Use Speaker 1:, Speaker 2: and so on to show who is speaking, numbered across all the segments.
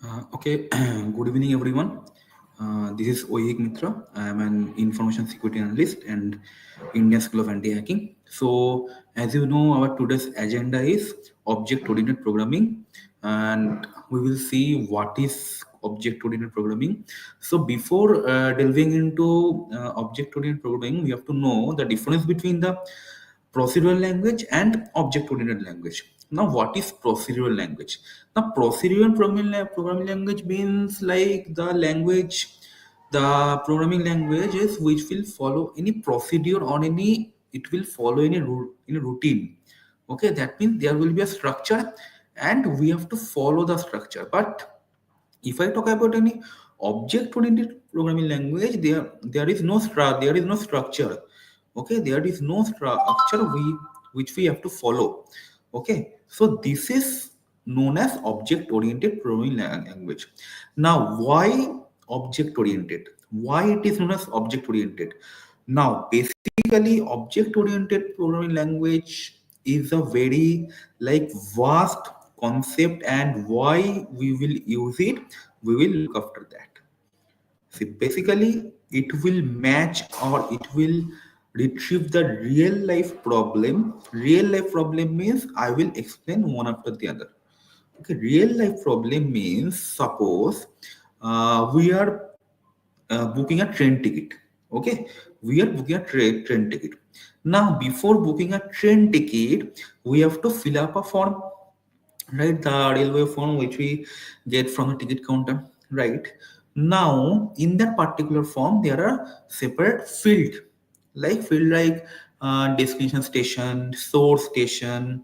Speaker 1: Okay, good evening, everyone. This is Oihik Mitra. I am an information security analyst and Indian School of Anti-Hacking. So, as you know, our today's agenda is object-oriented programming, and we will see what is object-oriented programming. So, before delving into object-oriented programming, we have to know the difference between the procedural language and object-oriented language. Now, what is procedural language? Now, procedural programming language means like the programming language is which will follow any procedure or it will follow any routine. Okay, that means there will be a structure and we have to follow the structure. But if I talk about any object-oriented programming language, there is no structure. Okay, there is no structure which we have to follow. Okay, so this is known as object-oriented programming language. Now, why object-oriented? Why it is known as object-oriented? Now, basically, object-oriented programming language is a very like vast concept, and why we will use it, we will look after that. See, basically, it will match or it will retrieve the real life problem. Real life problem means I will explain one after the other. Okay, real life problem means suppose we are booking a train ticket. Okay, we are booking a train ticket. Now, before booking a train ticket, we have to fill up a form, right? The railway form which we get from the ticket counter, right? Now, in that particular form, there are separate field like destination station, source station,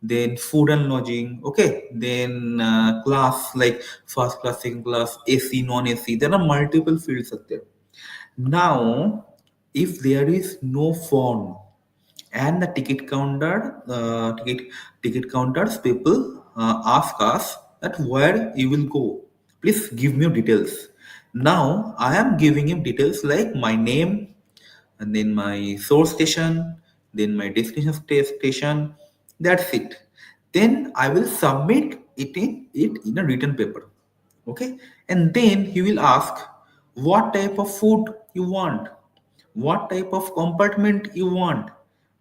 Speaker 1: then food and lodging. Okay, then class like first class, second class, AC, non-AC. There are multiple fields out there. Now, if there is no form and the ticket counters people ask us that where you will go, please give me your details. Now I am giving him details like my name and then my source station, then my destination station. That's it. Then I will submit it in a written paper. Okay, and then he will ask what type of food you want, what type of compartment you want,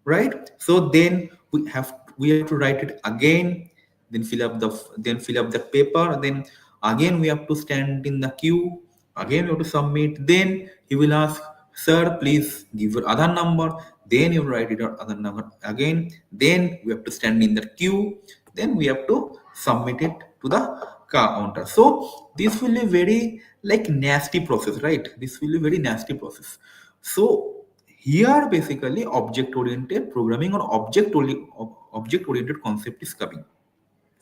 Speaker 1: right? So then we have to write it again, then fill up the paper, then again we have to stand in the queue, again we have to submit. Then he will ask, sir, please give your other number. Then you write it your other number again. Then we have to stand in the queue. Then we have to submit it to the counter. So this will be very like nasty process, right? This will be very nasty process. So here basically object oriented programming or object oriented concept is coming.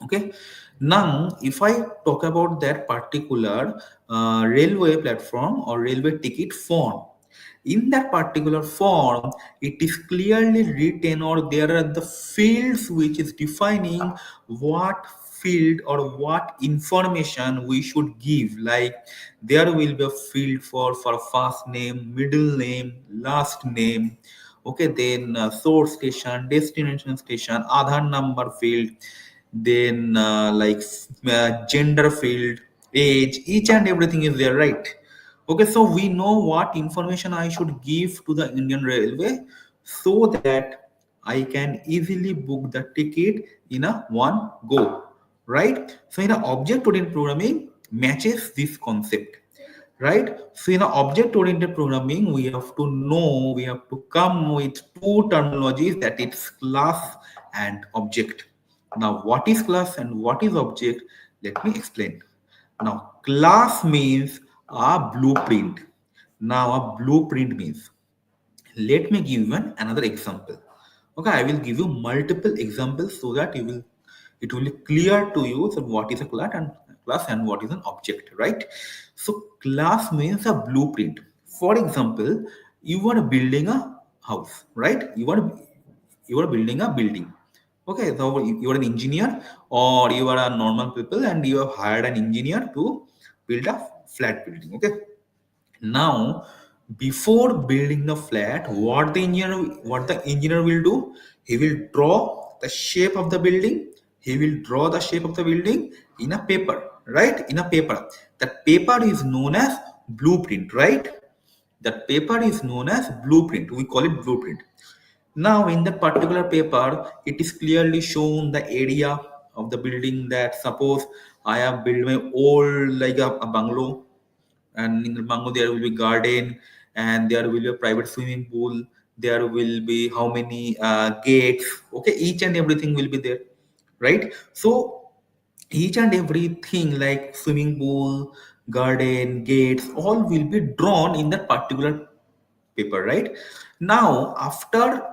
Speaker 1: Okay, now if I talk about that particular railway platform or railway ticket form, in that particular form it is clearly written or there are the fields which is defining what field or what information we should give. Like there will be a field for first name, middle name, last name. Okay, then source station, destination station, Aadhaar number field, then gender field, age, each and everything is there, right? Okay, so we know what information I should give to the Indian Railway so that I can easily book the ticket in a one go, right? So in a object-oriented programming matches this concept, right? So in a object-oriented programming, we have to come with two terminologies, that is class and object. Now, what is class and what is object? Let me explain. Now, class means a blueprint. Now, a blueprint means, let me give you another example. Okay, I will give you multiple examples so that it will be clear to you so what is a class and what is an object, right? So class means a blueprint. For example, you are building a house, right? You are building a building. Okay, so you are an engineer or you are a normal people and you have hired an engineer to build a flat building. Okay, now, before building the flat, what the engineer will do? He will draw the shape of the building. He will draw the shape of the building in a paper. right? In a paper. That paper is known as blueprint, right? That paper is known as blueprint. We call it blueprint. Now, in that particular paper, it is clearly shown the area of the building that suppose I have built my old like a bungalow, and in the bungalow there will be garden, and there will be a private swimming pool. There will be how many gates? Okay, each and everything will be there, right? So each and everything like swimming pool, garden, gates, all will be drawn in that particular paper, right? Now, after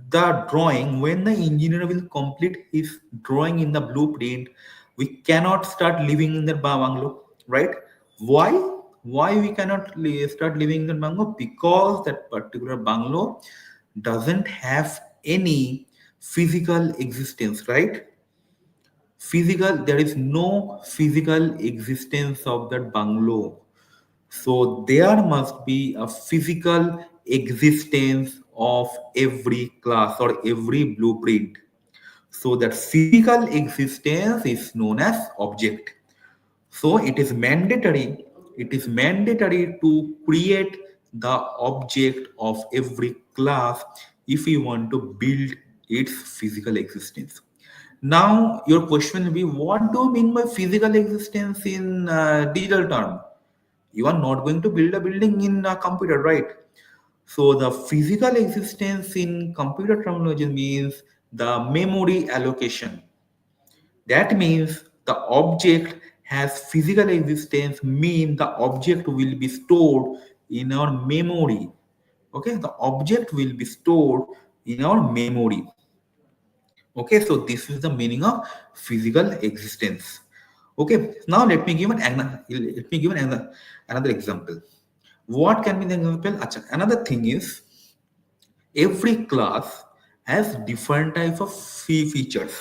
Speaker 1: the drawing, when the engineer will complete his drawing in the blueprint, we cannot start living in the bungalow, right? Why? Why we cannot start living in the bungalow? Because that particular bungalow doesn't have any physical existence, right? Physical, there is no physical existence of that bungalow. So there must be a physical existence of every class or every blueprint. So that physical existence is known as object. So it is mandatory to create the object of every class if you want to build its physical existence. Now, your question will be, what do you mean by physical existence in digital term? You are not going to build a building in a computer, right? So the physical existence in computer terminology means the memory allocation. That means the object has physical existence, mean the object will be stored in our memory. Okay, the object will be stored in our memory. Okay, so this is the meaning of physical existence. Okay, now let me give another example. What can be the example? Acha, another thing is every class has different type of features,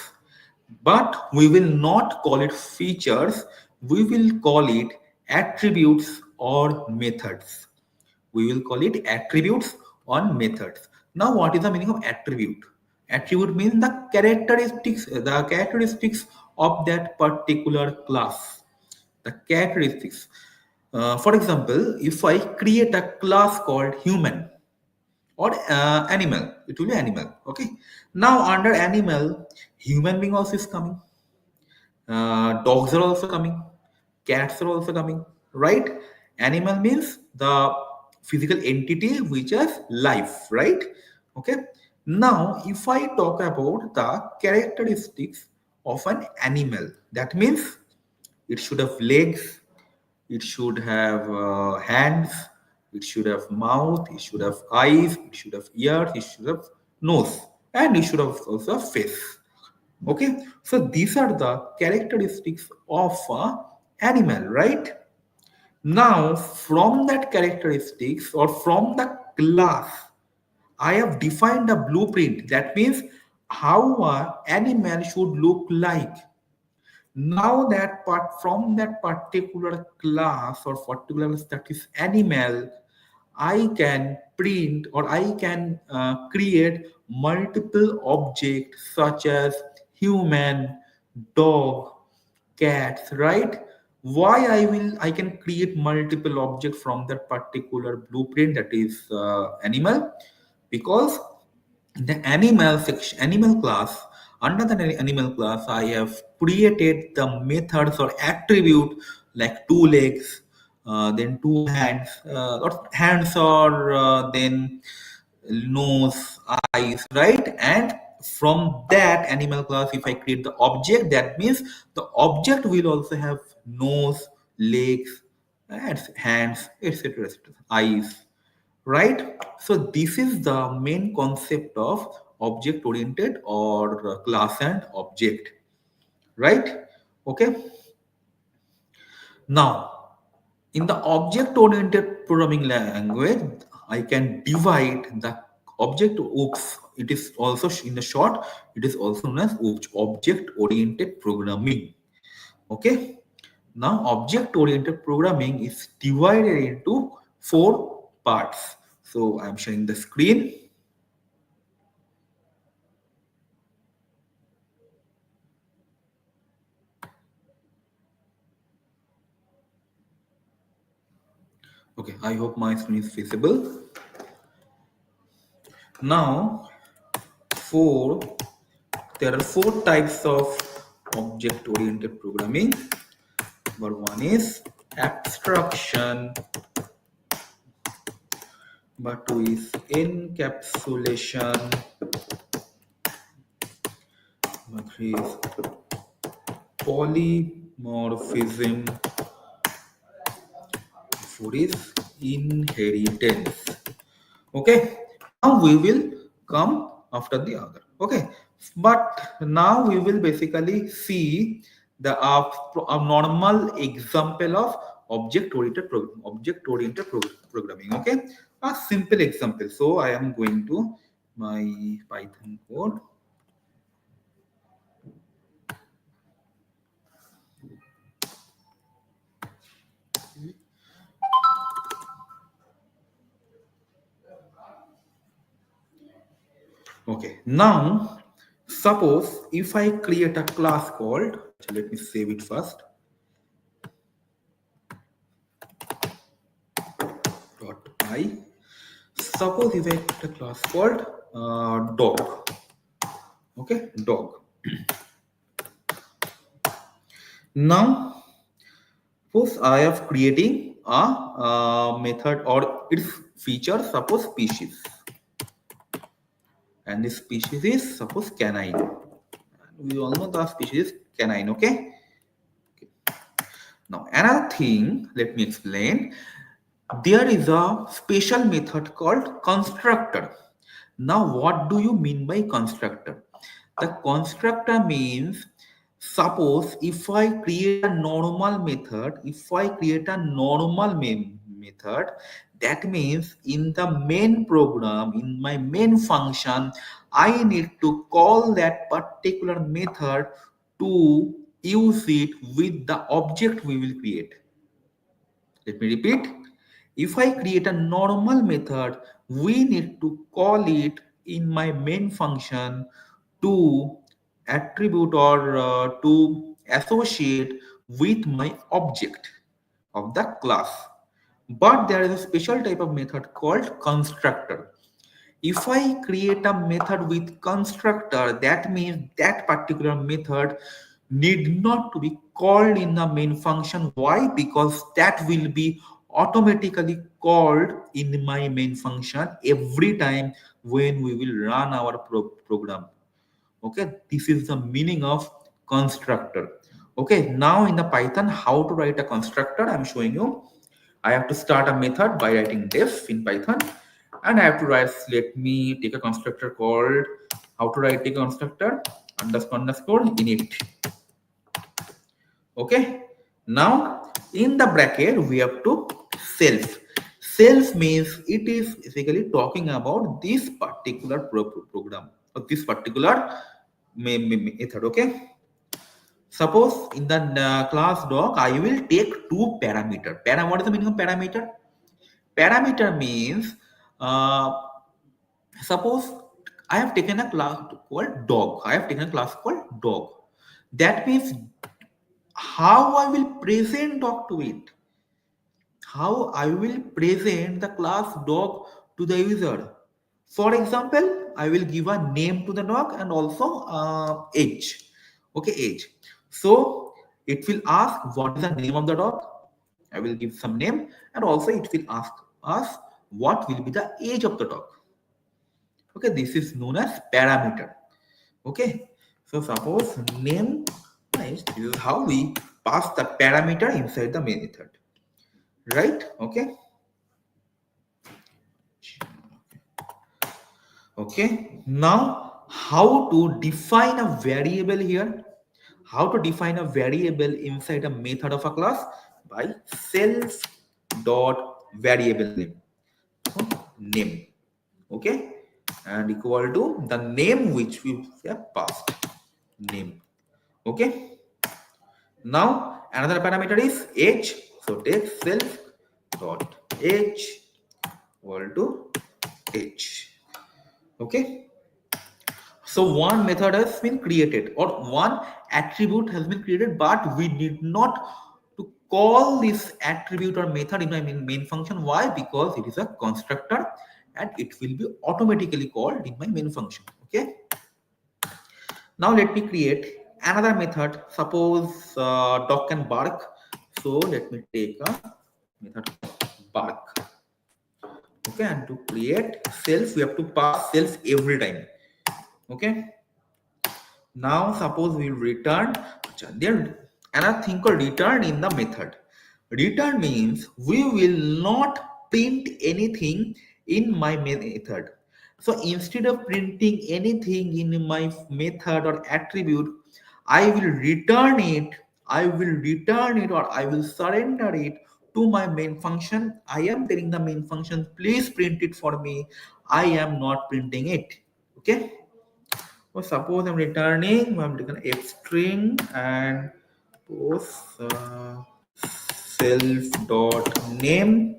Speaker 1: but we will not call it features. We will call it attributes or methods. We will call it attributes or methods. Now, what is the meaning of attribute? Attribute means the characteristics of that particular class. The characteristics. For example, if I create a class called human or animal, it will be animal. Okay. Now under animal, human being also is coming. Dogs are also coming. Cats are also coming. Right? Animal means the physical entity which has life. Right? Okay. Now, if I talk about the characteristics of an animal, that means it should have legs, it should have hands, it should have mouth, it should have eyes, it should have ears, it should have nose, and it should have also a face. Okay, so these are the characteristics of a animal, right? Now, from that characteristics or from the class, I have defined a blueprint. That means how a animal should look like. Now that part from that particular class or particular that is animal, I can print or I can create multiple objects such as human, dog, cats, right? Why I can create multiple objects from that particular blueprint that is animal, because the animal class, under the animal class I have created the methods or attribute like two legs, then two hands, or hands or then nose, eyes, right? And from that animal class, if I create the object, that means the object will also have nose, legs, and hands, etc., etc., eyes, right? So this is the main concept of object oriented or class and object, right? Okay. Now, in the object oriented programming language, I can divide the object. Oops, it is also in the short, it is also known as object oriented programming. Okay. Now, object oriented programming is divided into four parts. So I'm sharing the screen. Okay, I hope my screen is visible. Now, four there are four types of object-oriented programming. Number one is abstraction. Number two is encapsulation. Number three is polymorphism. Four is inheritance. Okay, now we will come after the other. Okay, but now we will basically see the normal example of object-oriented programming. Okay, a simple example. So I am going to my Python code. Okay, now suppose if I create a class called, let me save it first. Dot I. Suppose if I create a class called dog. Okay, dog. Now, suppose I am creating a method or its feature, suppose species, and this species is suppose canine. We all know the species is canine. Okay. Now another thing, let me explain. There is a special method called constructor. Now, what do you mean by constructor? The constructor means, suppose if I create a normal method, method, that means in the main program, in my main function, I need to call that particular method to use it with the object we will create. Let me repeat. If I create a normal method, we need to call it in my main function to attribute or to associate with my object of the class. But there is a special type of method called constructor. If I create a method with constructor, that means that particular method need not to be called in the main function. Why? Because that will be automatically called in my main function every time when we will run our program. Okay, this is the meaning of constructor. Okay, now in the Python, how to write a constructor, I'm showing you. I have to start a method by writing def in Python, and I have to write, let me take a constructor called, how to write a constructor, underscore init. Okay, now in the bracket we have to self. Self means it is basically talking about this particular program or this particular method. Okay, suppose in the class dog I will take two parameter. What is the meaning of parameter? Parameter means suppose I have taken a class called dog. I have taken a class called dog. That means how I will present dog to it. How I will present the class dog to the user. For example, I will give a name to the dog and also age. Okay, age. So it will ask what is the name of the dog. I will give some name, and also it will ask us what will be the age of the dog. Okay, this is known as parameter. Okay, so suppose name, right? This is how we pass the parameter inside the main method, right? Okay. Okay, now how to define a variable here? How to define a variable inside a method of a class? By self dot variable name. So, name. Okay, and equal to the name which we have passed. Name. Okay. Now another parameter is age. So take self dot age equal to age. Okay. So one method has been created or one attribute has been created, but we need not to call this attribute or method in my main function. Why? Because it is a constructor and it will be automatically called in my main function. Okay. Now let me create another method. Suppose dog can bark. So let me take a method bark. Okay, and to create self, we have to pass self every time. Okay. Now suppose we return. There another thing called return in the method. Return means we will not print anything in my method. So instead of printing anything in my method or attribute, I will return it. I will return it or I will surrender it to my main function. I am telling the main function, please print it for me. I am not printing it. Okay. So suppose I'm taking f string and post self dot name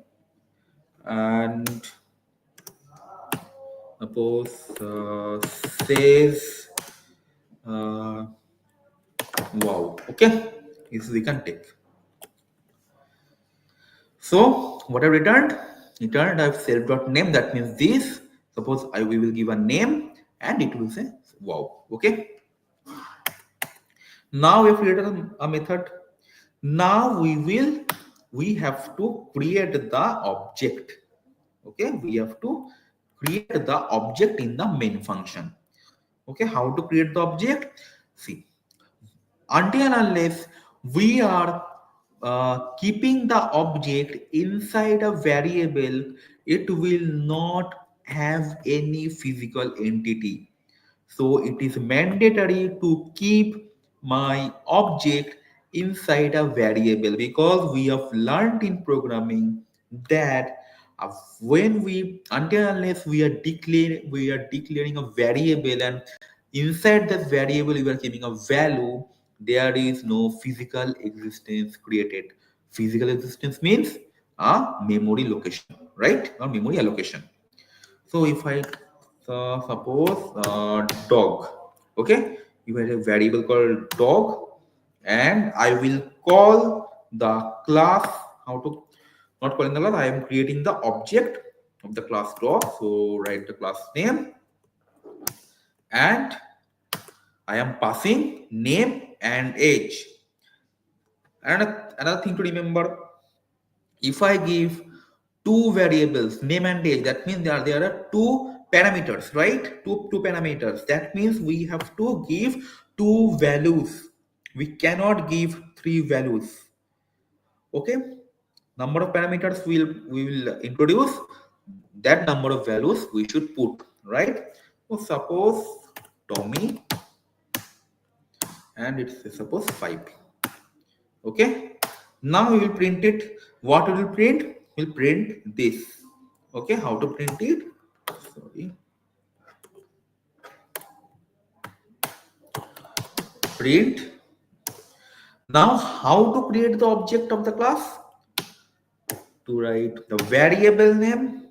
Speaker 1: and suppose says uh, wow. Okay, this we can take. So what I returned I have self dot name. That means this. Suppose we will give a name and it will say wow. Okay. Now we have created a method. Now we have to create the object. Okay, we have to create the object in the main function. Okay, how to create the object? See, until and unless we are keeping the object inside a variable, it will not have any physical entity. So it is mandatory to keep my object inside a variable because we have learned in programming that when we until unless we are declaring a variable and inside that variable we are keeping a value, there is no physical existence created. Physical existence means a memory location, right? Or memory allocation. So if I suppose dog, okay, you have a variable called dog, and I will call the class. How to not calling the class? I am creating the object of the class dog. So write the class name, and I am passing name and age. And another thing to remember: if I give two variables, name and age, that means there are two parameters, right? Two parameters. That means we have to give two values. We cannot give three values. Okay. Number of parameters we will introduce. That number of values we should put, right? So suppose Tommy and it's suppose 5. Okay, now we will print it. What we will print? We'll print this. Okay, how to print it? Sorry, print. Now how to create the object of the class? To write the variable name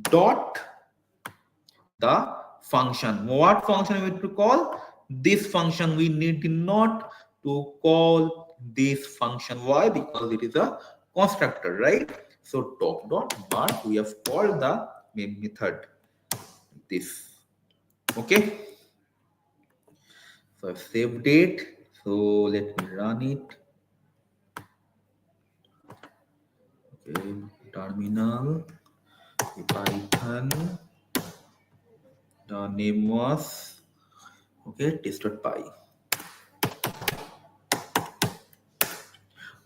Speaker 1: dot the function. What function we need to call? This function. We need not to call this function. Why? Because it is a constructor, right? So top.bar we have called the main method. This. Okay. So I've saved it. So let me run it. Okay. Terminal. Python. The name was okay test.py.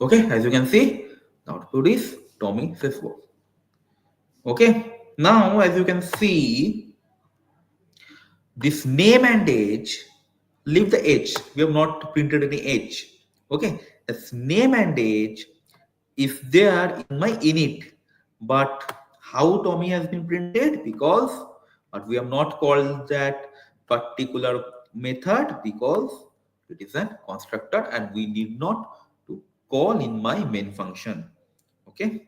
Speaker 1: Okay, as you can see, the output is Tommy says wow. Okay, now as you can see, this name and age, leave the age. We have not printed any age. Okay, this name and age is there in my init, but how Tommy has been printed because but we have not called that particular method because it is a constructor and we need not to call in my main function. Okay.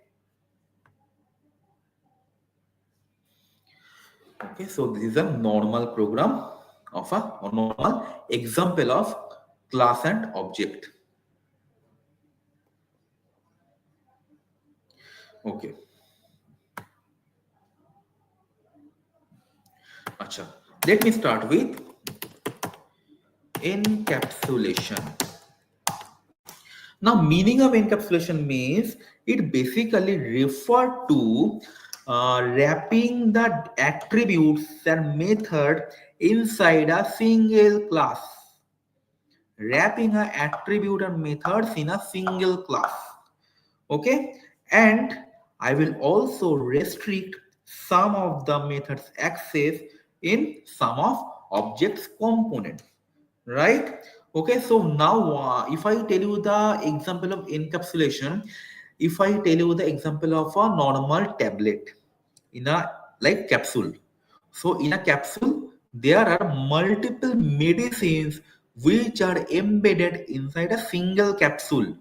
Speaker 1: Okay, so this is a normal program of a normal example of class and object. Okay. Acha. Let me start with encapsulation. Now, meaning of encapsulation means it basically refer to wrapping the attributes and method inside a single class. Wrapping a attribute and methods in a single class. Okay, and I will also restrict some of the methods access in some of objects components, right? Okay, so now if I tell you the example of encapsulation, if I tell you the example of a normal tablet in a like capsule, so in a capsule there are multiple medicines which are embedded inside a single capsule.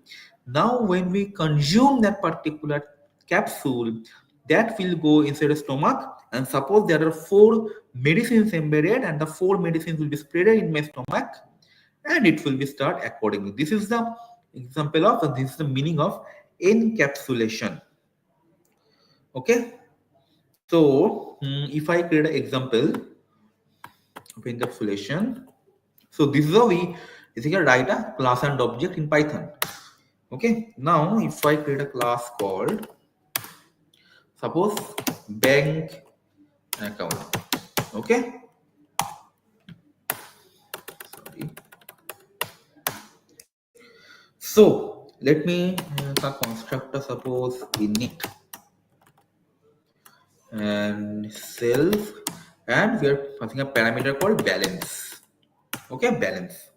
Speaker 1: Now when we consume that particular capsule, that will go inside the stomach, and suppose there are four medicines embedded and the four medicines will be spread in my stomach, and it will be start accordingly. This is the example of, this is the meaning of encapsulation. Okay, so if I create an example of encapsulation, so this is how we basically write a class and object in Python. Okay, now if I create a class called, suppose, bank account. Okay, sorry. So let me the constructor, suppose init and self, and we are passing a parameter called balance. Okay, balance.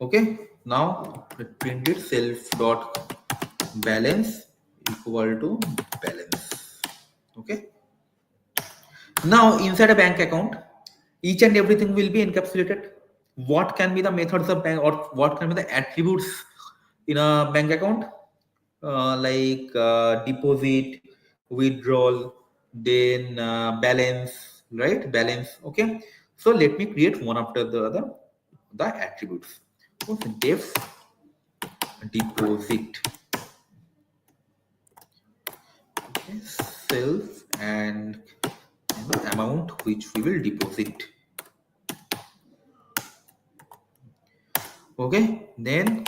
Speaker 1: Okay, now let print it self dot balance equal to balance. Okay, now inside a bank account, each and everything will be encapsulated. What can be the methods of bank, or what can be the attributes in a bank account? Like deposit, withdrawal, then balance, right? Balance. Okay, so let me create one after the other the attributes. Okay, def deposit, okay, self, and the amount which we will deposit. Okay, then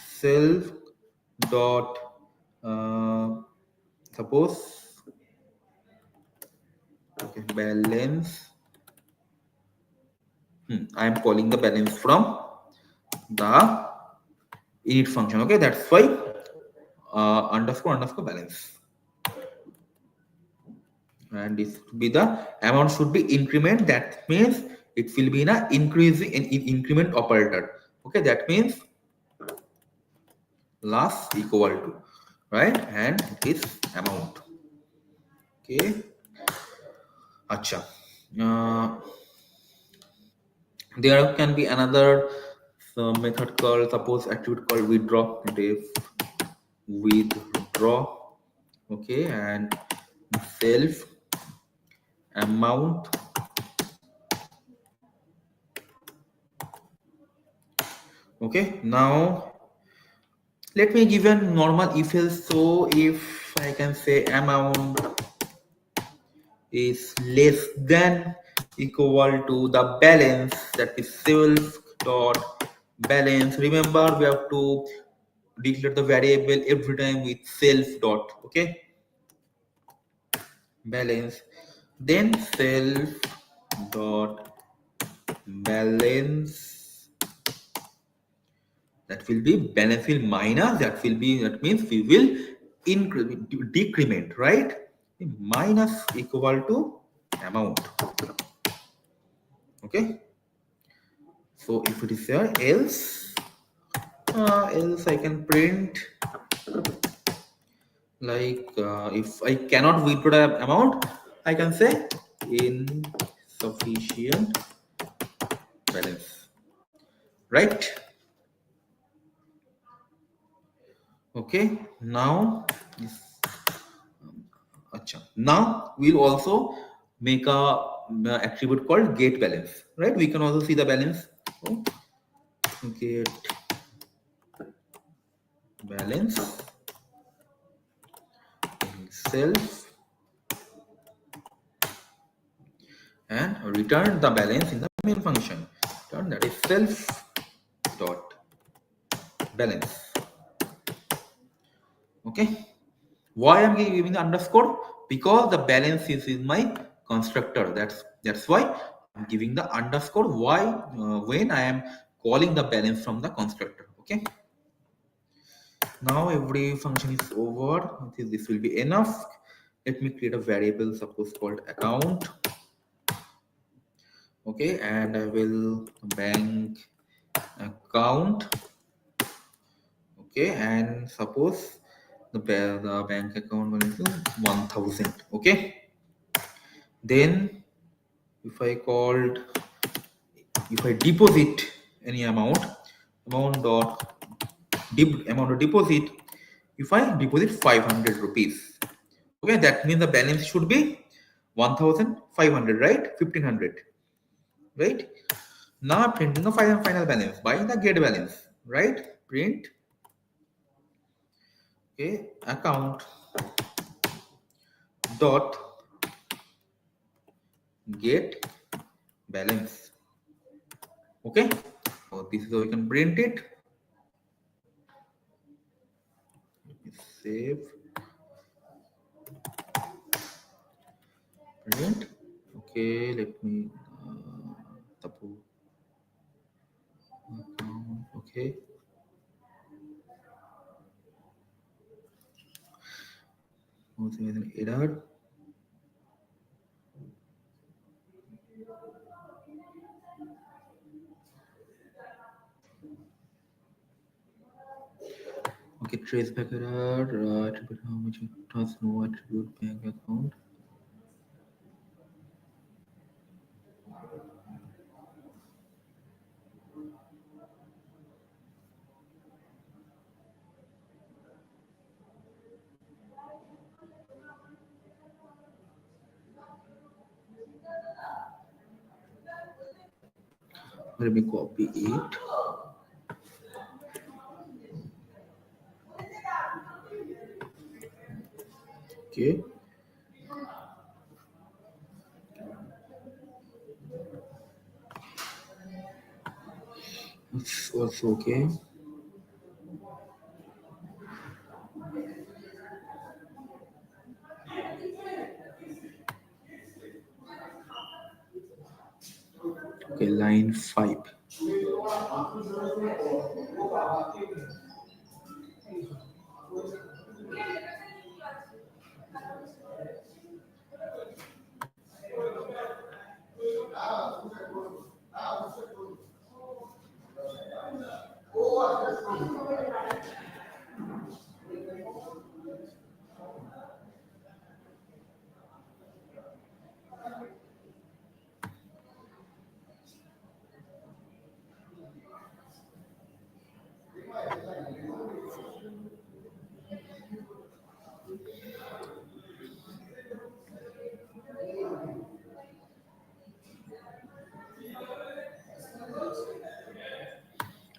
Speaker 1: self dot suppose, okay, balance. I am calling the balance from the init function. Okay, that's why underscore underscore balance, and this should be the amount should be increment. That means it will be in a increasing in increment operator. Okay, that means last equal to, right, and it is amount. Okay, acha. Uh, there can be another method called, suppose, attribute called withdraw. Def withdraw. Okay, and self amount. Okay, now let me give a normal if else. So if I can say amount is less than equal to the balance, that is self dot balance. Remember, we have to declare the variable every time with self dot, okay, balance, then self dot balance, that will be balance will minus, that will be, that means we will decrement, right, minus equal to amount. Okay, so if it is there, else I can print like if I cannot withdraw the amount, I can say insufficient balance, right? Okay, now now we'll also make a attribute called get balance, right? We can also see the balance. Oh, get balance. self and return the balance in the main function. Return that is self dot balance. Okay. Why I'm giving the underscore? Because the balance is in my constructor. That's why I'm giving the underscore. Why? When I am calling the balance from the constructor. Okay. Now every function is over. This will be enough. Let me create a variable, suppose called account. Okay, and I will bank account. Okay, and suppose the bank account one is 1000. Okay, then if I called, if I deposit any amount dot amount of deposit, if I deposit 500 rupees, okay, that means the balance should be 1500, right? 1500, right? Now printing the final balance by the get balance, right? Print, okay, account dot get balance. Okay, so this is how we can print it. Save, print. Okay, let me suppose account. Okay, also with an error. Okay, trace back error. Attribute how much it has no attribute bank account. Let me copy it. Okay. It's also okay. Okay, line 5.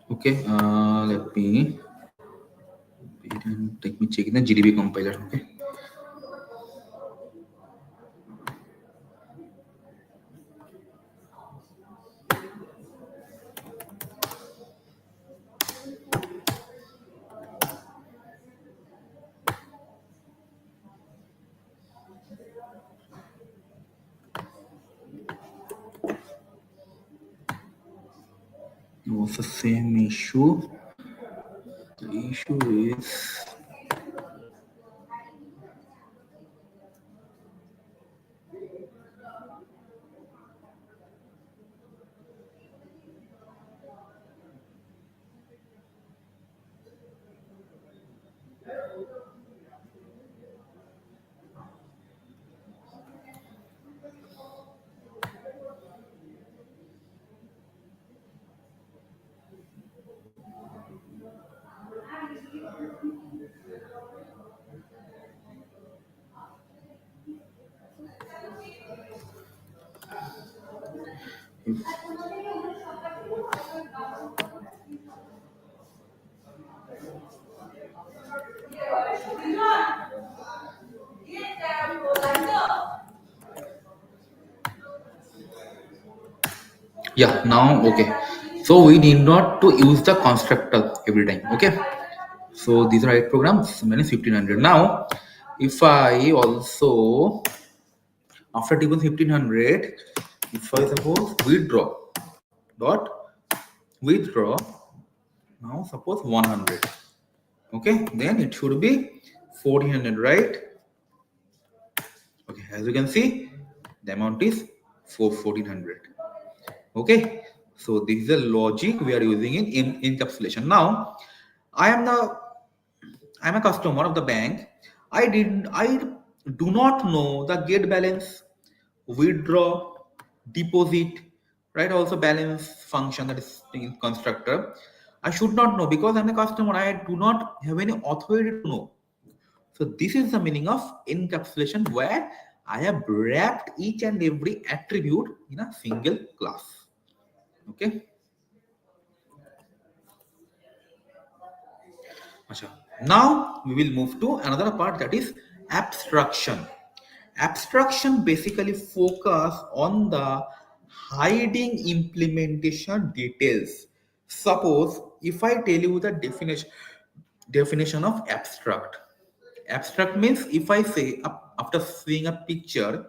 Speaker 1: Okay, let me check the GDB compiler. Okay. It was the same issue. The issue is Yeah, now okay. So we need not to use the constructor every time. Okay. So these are 8 programs, minus 1500. Now, if I also after table 1500, if I suppose withdraw now suppose 100. Okay, then it should be 1400, right? Okay, as you can see, the amount is 1400. Okay, so this is the logic we are using in encapsulation. Now, I am the I'm a customer of the bank. I do not know the get balance, withdraw, deposit, right? Also balance function that is in constructor. I should not know because I'm a customer. I do not have any authority to know. So this is the meaning of encapsulation where I have wrapped each and every attribute in a single class. Okay. Acha. Now we will move to another part, that is abstraction. Abstraction basically focus on the hiding implementation details. Suppose if I tell you the definition of abstract. Abstract means if I say after seeing a picture,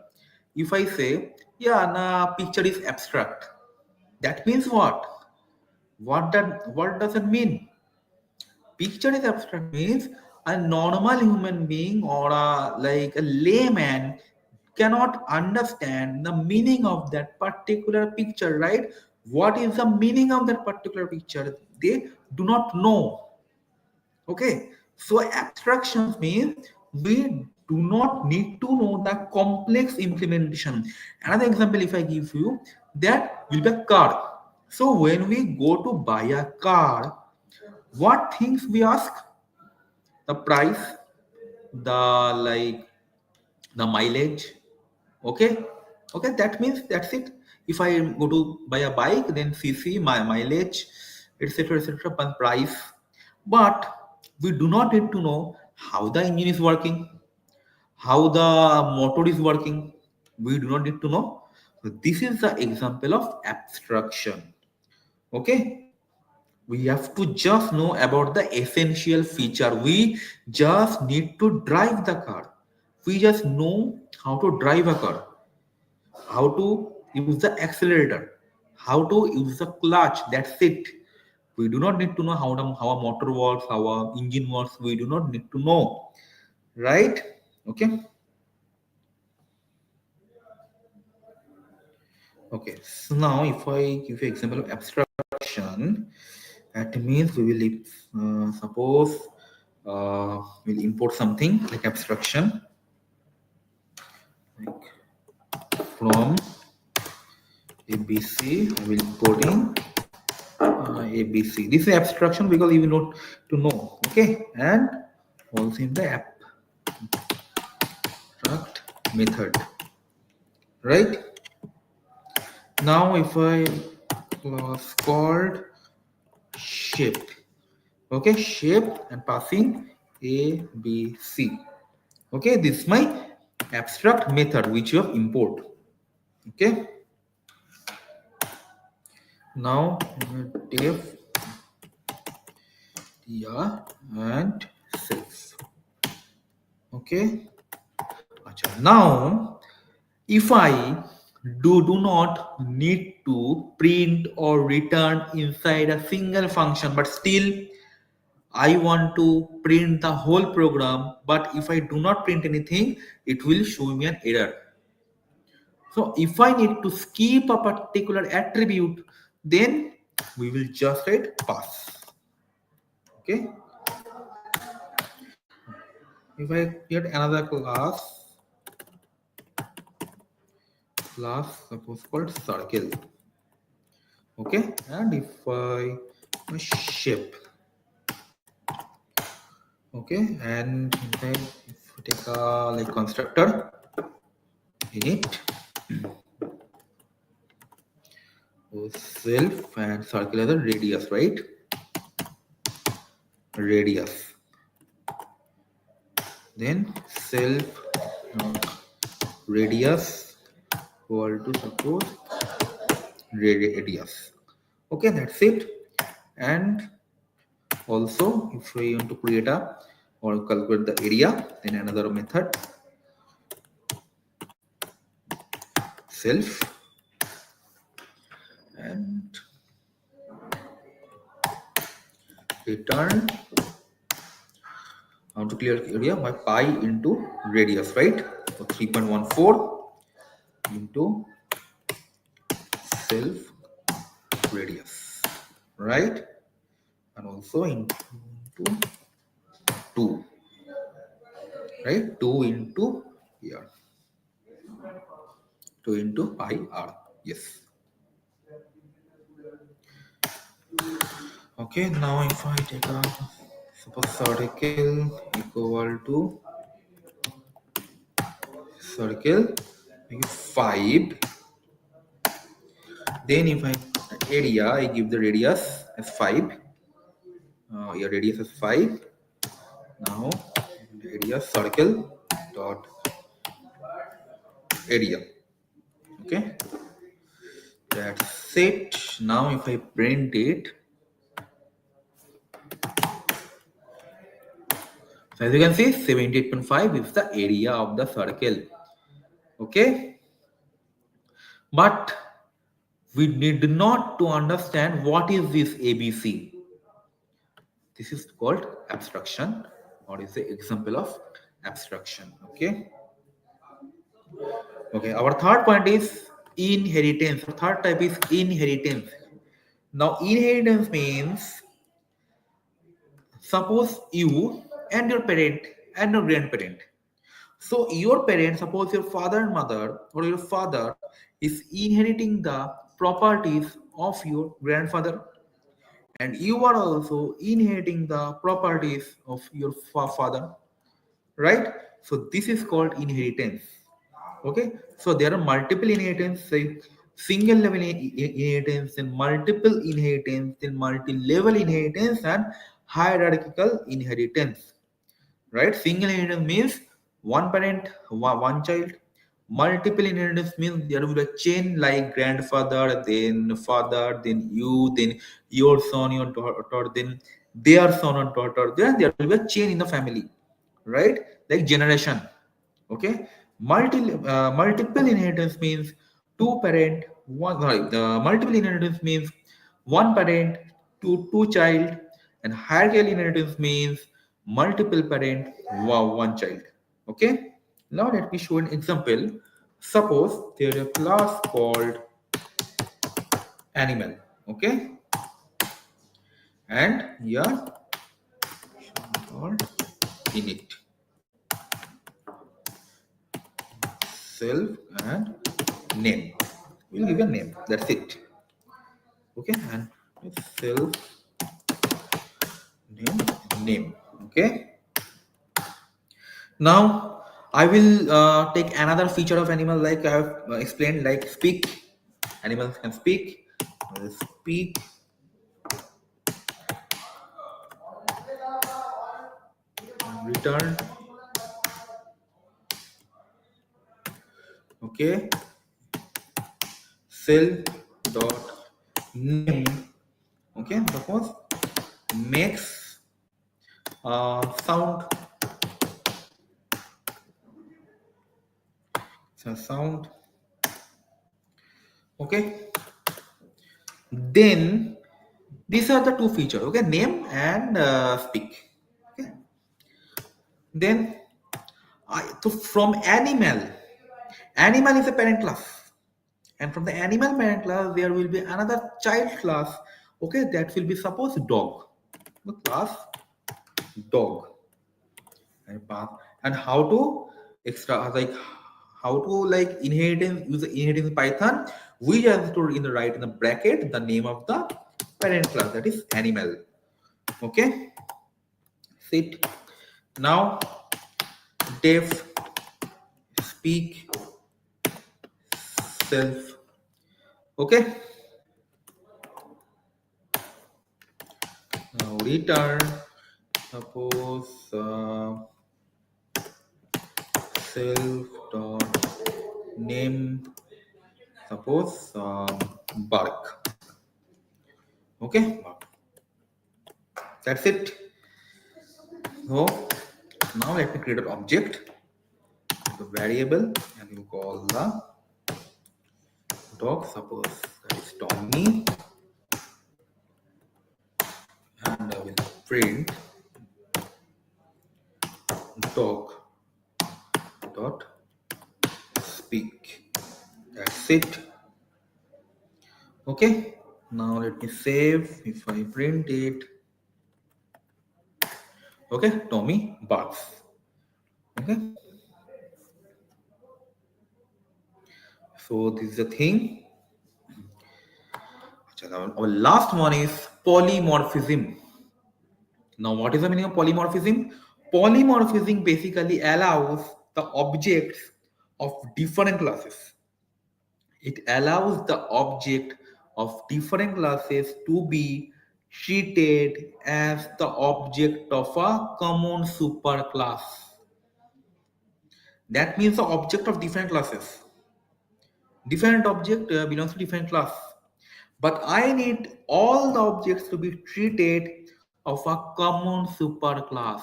Speaker 1: if I say yeah, na picture is abstract. That means what? What does it mean? Picture is abstract means a normal human being or like a layman cannot understand the meaning of that particular picture, right? What is the meaning of that particular picture? They do not know. Okay, so abstractions means we do not need to know the complex implementation. Another example, if I give you, that will be a car. So when we go to buy a car, what things we ask? The price, the like the mileage. Okay, okay, that means that's it. If I go to buy a bike, then cc, my mileage, etc., price. But we do not need to know how the engine is working, how the motor is working. We do not need to know. So this is the example of abstraction. Okay, we have to just know about the essential feature. We just need to drive the car. We just know how to drive a car, how to use the accelerator, how to use the clutch. That's it. We do not need to know how a motor works, how a engine works. We do not need to know, right? Okay. Okay. So now, if I give you example of abstraction, that means we will suppose we'll import something like abstraction, like from ABC. I will importing ABC. This is abstraction because you will not to know. Okay, and also in the abstract method, right? Now, if I class called shape, okay, shape and passing ABC. Okay, this is my abstract method which you have import. Okay, now def yeah and self. Okay, Acha. Now if I do not need to print or return inside a single function, but still I want to print the whole program, but if I do not print anything, it will show me an error. So if I need to skip a particular attribute, then we will just write pass. Okay. If I get another class suppose called circle. Okay, and if I shape. Okay, and then if we take a like constructor init self and circle as a radius, right? Radius. Then self radius equal to suppose radius. Okay, that's it. And also, if we want to create a or calculate the area, then another method, self, and return. I want to clear area by pi into radius, right? So 3.14 into self radius, right? And also into 2, right? 2 into here, 2 into pi r. Yes. Okay, now if I take a suppose circle equal to circle 5, then if I area, I give the radius as 5. Your radius is 5. Now radius circle dot area. Okay, that's it. Now if I print it, so as you can see, 78.5 is the area of the circle. Okay, but we need not to understand what is this ABC. This is called abstraction, or is the example of abstraction. Okay. Okay. Our third point is inheritance. Our third type is inheritance. Now, inheritance means suppose you and your parent and your grandparent. So your parent, suppose your father and mother or your father is inheriting the properties of your grandfather, and you are also inheriting the properties of your father, right? So this is called inheritance. Okay, so there are multiple inheritance, like single level inheritance, and multiple inheritance, then multi-level inheritance, and hierarchical inheritance, right? Single inheritance means one parent, one child. Multiple inheritance means there will be a chain like grandfather, then father, then you, then your son, your daughter, then their son or daughter. Then there will be a chain in the family, right? Like generation. Okay, multiple inheritance means two parent, one. Sorry, the multiple inheritance means one parent, two child, and hierarchical inheritance means multiple parent, one child. Okay, now let me show an example. Suppose there is a class called animal. Okay, and here called init self and name. We'll give a name. That's it. Okay, and self name. Okay, now I will take another feature of animal, like I have explained, like speak. Animals can speak. Speak, return. Okay, self dot name. Okay, suppose makes sound. So sound. Okay, then these are the two features. Okay, name and speak. Okay, then so from animal is a parent class, and from the animal parent class there will be another child class. Okay, that will be suppose dog. The class dog, and path, and how to extra, like how to like inheritance, use the inheritance Python. We have to in the write in the bracket the name of the parent class, that is animal. Okay, sit. Now def speak self. Okay, now return suppose self dot name, suppose bark. Okay, that's it. So now let me create an object, the variable, and you call the dog. Suppose that is Tommy, and I will print dog dot speak. That's it. Okay. Now let me save. If I print it, okay, Tommy barks. Okay. So this is the thing. Our last one is polymorphism. Now, what is the meaning of polymorphism? Polymorphism basically allows the objects of different classes. It allows the object of different classes to be treated as the object of a common superclass. That means the object of different classes. Different object belongs to different class. But I need all the objects to be treated of a common superclass.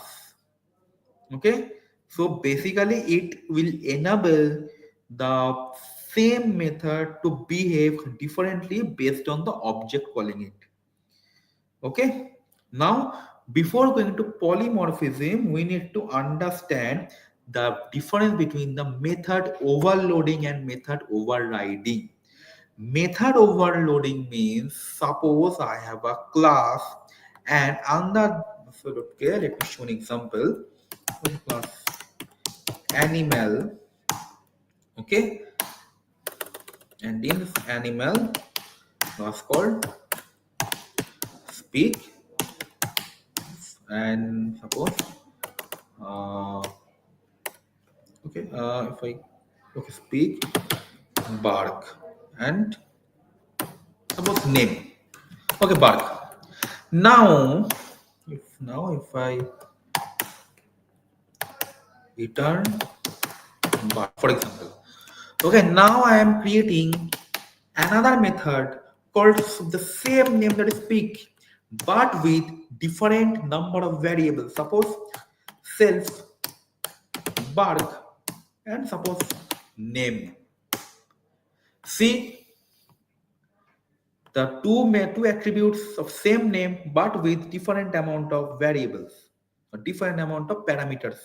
Speaker 1: Okay, so basically it will enable the same method to behave differently based on the object calling it. Okay, now before going to polymorphism, we need to understand the difference between the method overloading and method overriding. Method overloading means suppose I have a class and under, so okay, let me show an example. Class animal, okay, and in this animal class called speak, and suppose uh, okay, if I okay speak bark and suppose name, okay, bark. Now if I return bark, for example, okay, now I am creating another method called the same name, that is speak, but with different number of variables. Suppose self bark and suppose name. See, the two attributes of same name but with different amount of variables or different amount of parameters.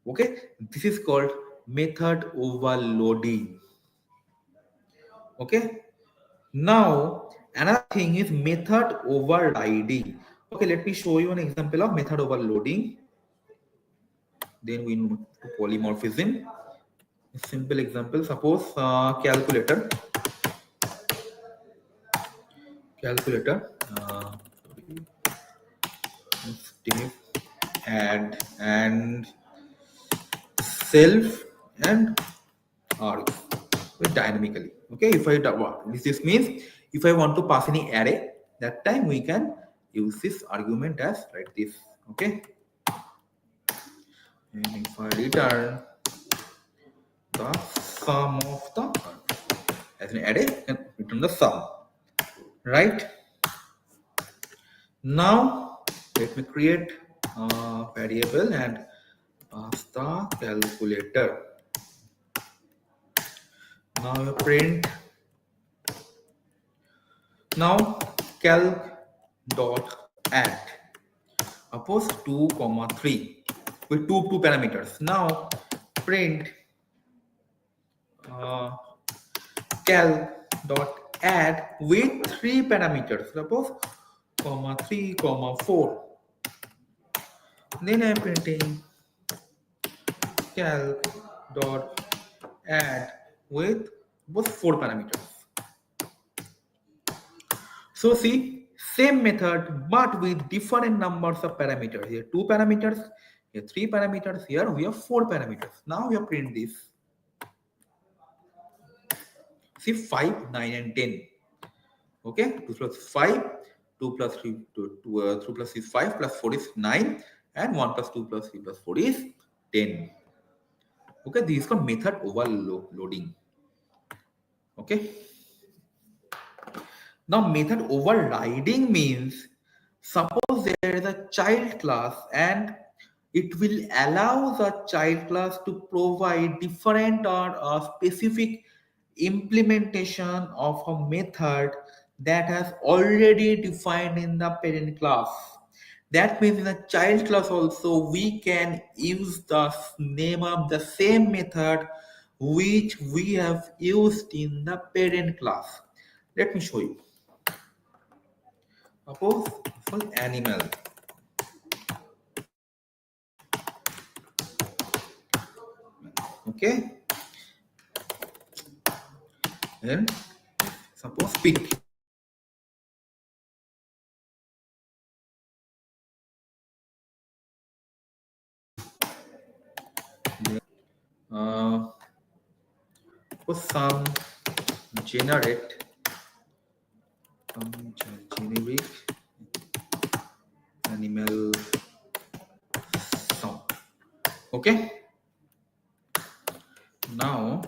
Speaker 1: Okay, this is called method overloading. Okay, now another thing is method overriding. Okay, let me show you an example of method overloading. Then we move to polymorphism. A simple example, suppose calculator, Steve, add and self and arg with dynamically. Okay, if I what this means, if I want to pass any array, that time we can use this argument as like this. Okay, and if I return the sum of the as an array, and return the sum. Right now, let me create a variable and pass the calculator. Now you print now calc dot add suppose 2 comma 3 with two parameters. Now print uh, calc dot add with 3 parameters, suppose comma 3 comma 4. Then I am printing calc dot add with both 4 parameters. So see, same method but with different numbers of parameters. Here 2 parameters, here 3 parameters, here we have 4 parameters. Now we have print this. See 5, 9 and 10. Okay, 2 plus 5, 2 plus 3, 2 plus is 5 plus 4 is 9 and 1 plus 2 plus 3 plus 4 is 10. Okay, this is called method overloading. Okay. Now, method overriding means suppose there is a child class and it will allow the child class to provide different or a specific implementation of a method that has already defined in the parent class. That means in the child class also we can use the name of the same method which we have used in the parent class. Let me show you. Suppose for animal, okay, then suppose pig. Uh, for some generate generic animal sound. Okay. Now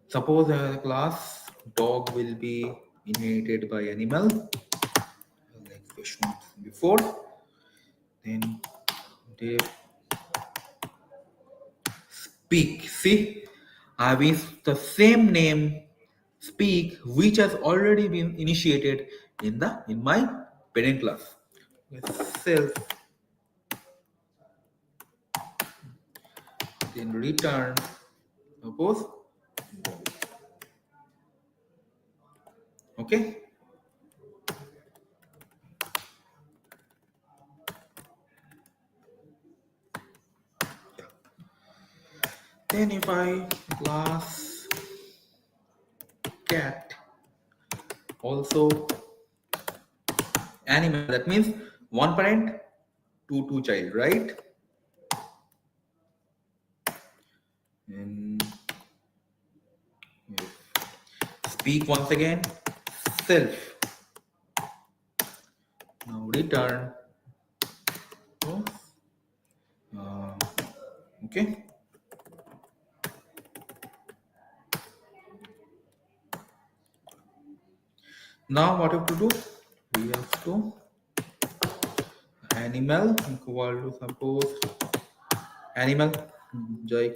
Speaker 1: suppose a class dog will be inherited by animal like we shown before. Then they speak. See, I have the same name speak which has already been initiated in my parent class. Self, then return suppose, okay. Then if I class cat also animal, that means one parent, two child, right? And speak once again self. Now return. Oh, uh, okay. Now what we have to do? We have to animal equal to suppose animal joy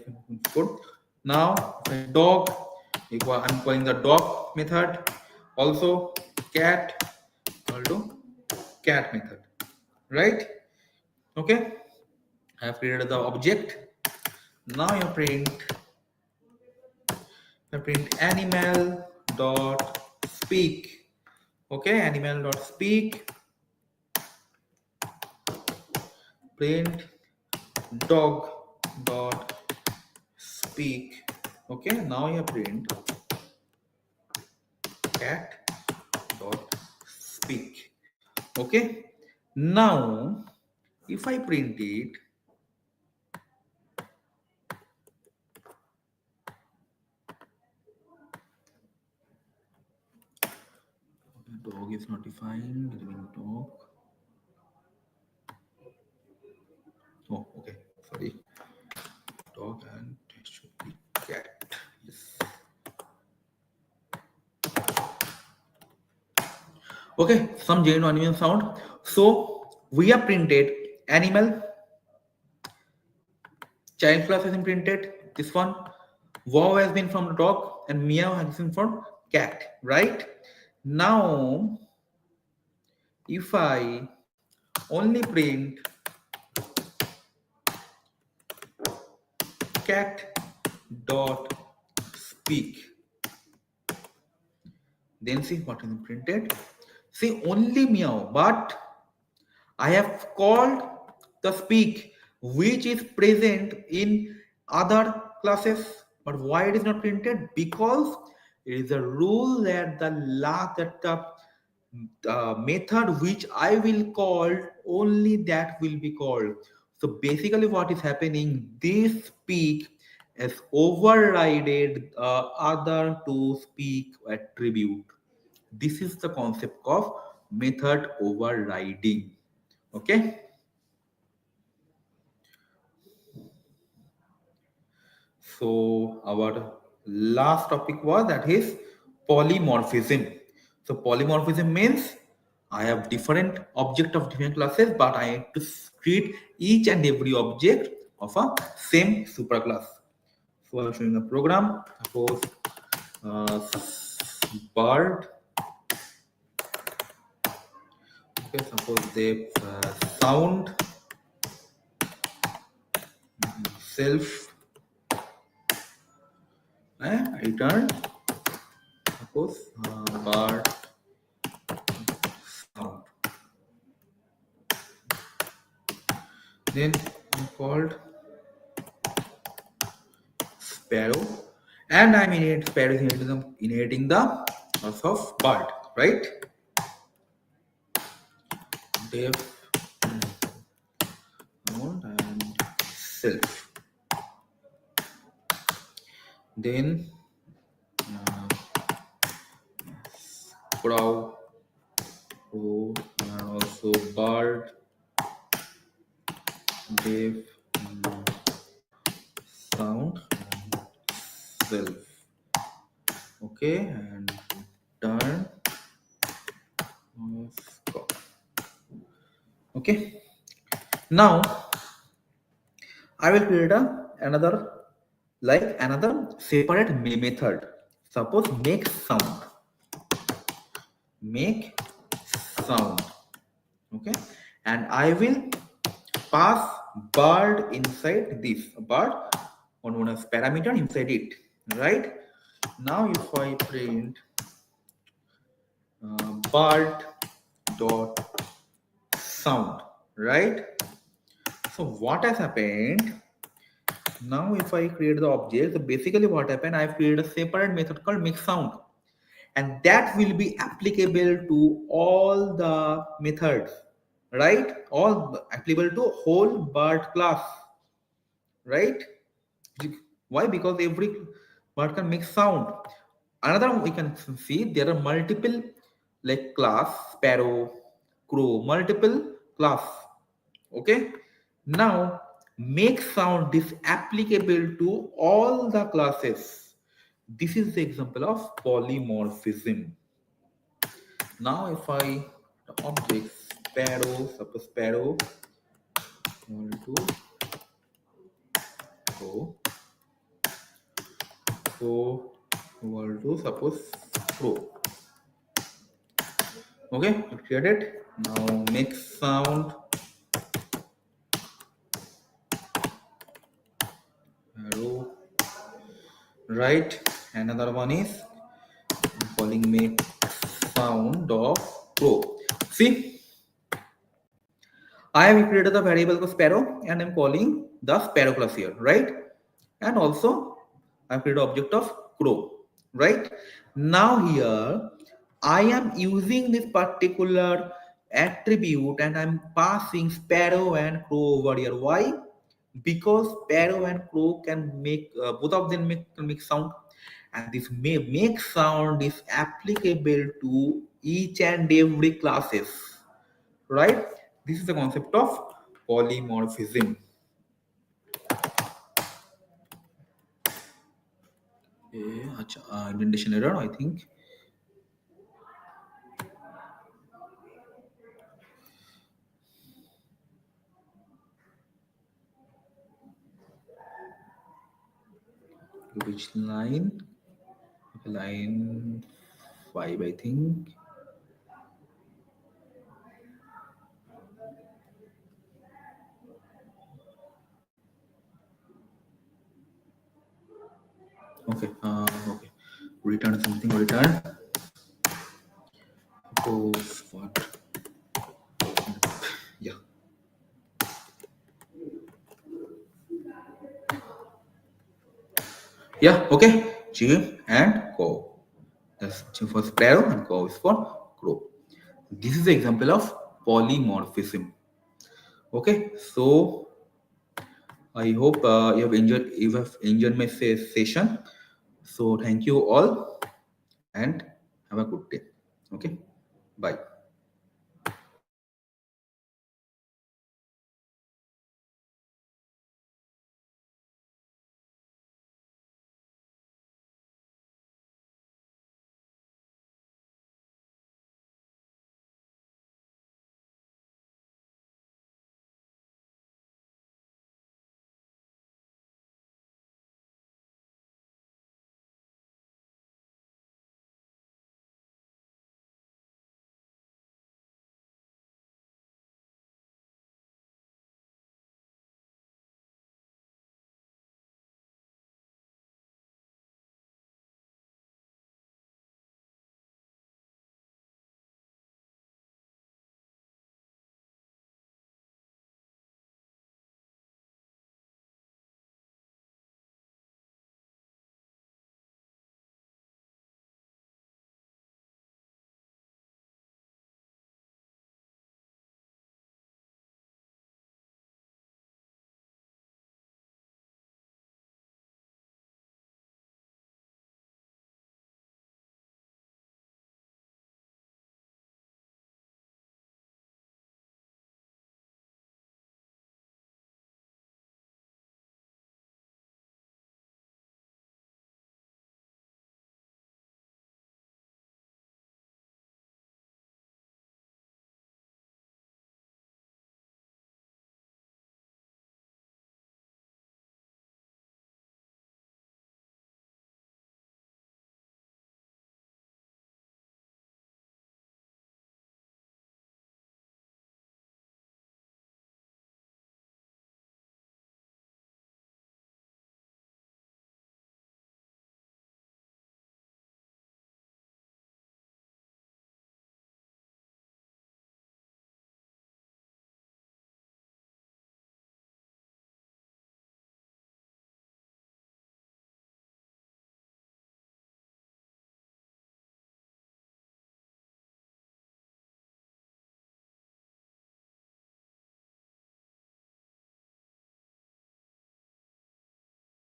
Speaker 1: food. Now dog equal, I'm calling the dog method. Also cat equal to cat method, right? Okay, I have created the object. Now you print animal dot speak. Okay, animal dot speak, print dog dot speak. Okay, now you print cat dot speak. Okay, now if I print it, dog is not defined between dog. Oh, okay, sorry, dog and it should be cat. Yes. Okay, some genuine animal sound. So we have printed animal, child class has been printed. This one, wow has been from dog, and meow has been from cat. Right now, if I only print cat dot speak, then see what is printed. See only meow, but I have called the speak which is present in other classes, but why it is not printed? Because it is a rule that the method which I will call, only that will be called. So basically what is happening, this speak has overridden other to speak attribute. This is the concept of method overriding. Okay, so our last topic was that is polymorphism. So polymorphism means I have different object of different classes, but I need to treat each and every object of a same superclass. So I'm showing a program. Suppose uh, bird. Okay, suppose they sound, self, return. Suppose bird sound. Then I called sparrow, and I'm inherit sparrow is inheriting the class of bird, right? Def sound and self. Then crow, crow, and also bird, def sound and self. Okay, and turn. Okay, now I will create another separate method. Suppose make sound. Okay, and I will pass bird inside this bird on one of parameter inside it. Right now, if I print bird dot sound, right? So what has happened? Now if I create the object, so basically what happened, I've created a separate method called make sound, and that will be applicable to all the methods, right? All applicable to whole bird class, right? Why? Because every bird can make sound. Another we can see there are multiple like class, sparrow, crow, multiple class. Okay, now make sound is applicable to all the classes. This is the example of polymorphism. Now if I the object sparrow, suppose sparrow equal to crow, crow equal to suppose crow. Okay, I created. Now make sound arrow, right? Another one is I'm calling make sound of crow. See, I have created the variable called sparrow and I'm calling the sparrow class here, right? And also I've created object of crow, right? Now here I am using this particular attribute and I'm passing sparrow and crow over here. Why? Because sparrow and crow can make both of them can make sound, and this make sound is applicable to each and every classes, right? This is the concept of polymorphism. Indentation error, I think. Which line? Line 5, I think. Okay. Okay. Return something. Return. Suppose what? Yeah. Yeah. Okay. G and go. That's G for sparrow and go is for crow. This is the example of polymorphism. Okay. So I hope you have enjoyed my session. So thank you all and have a good day. Okay. Bye.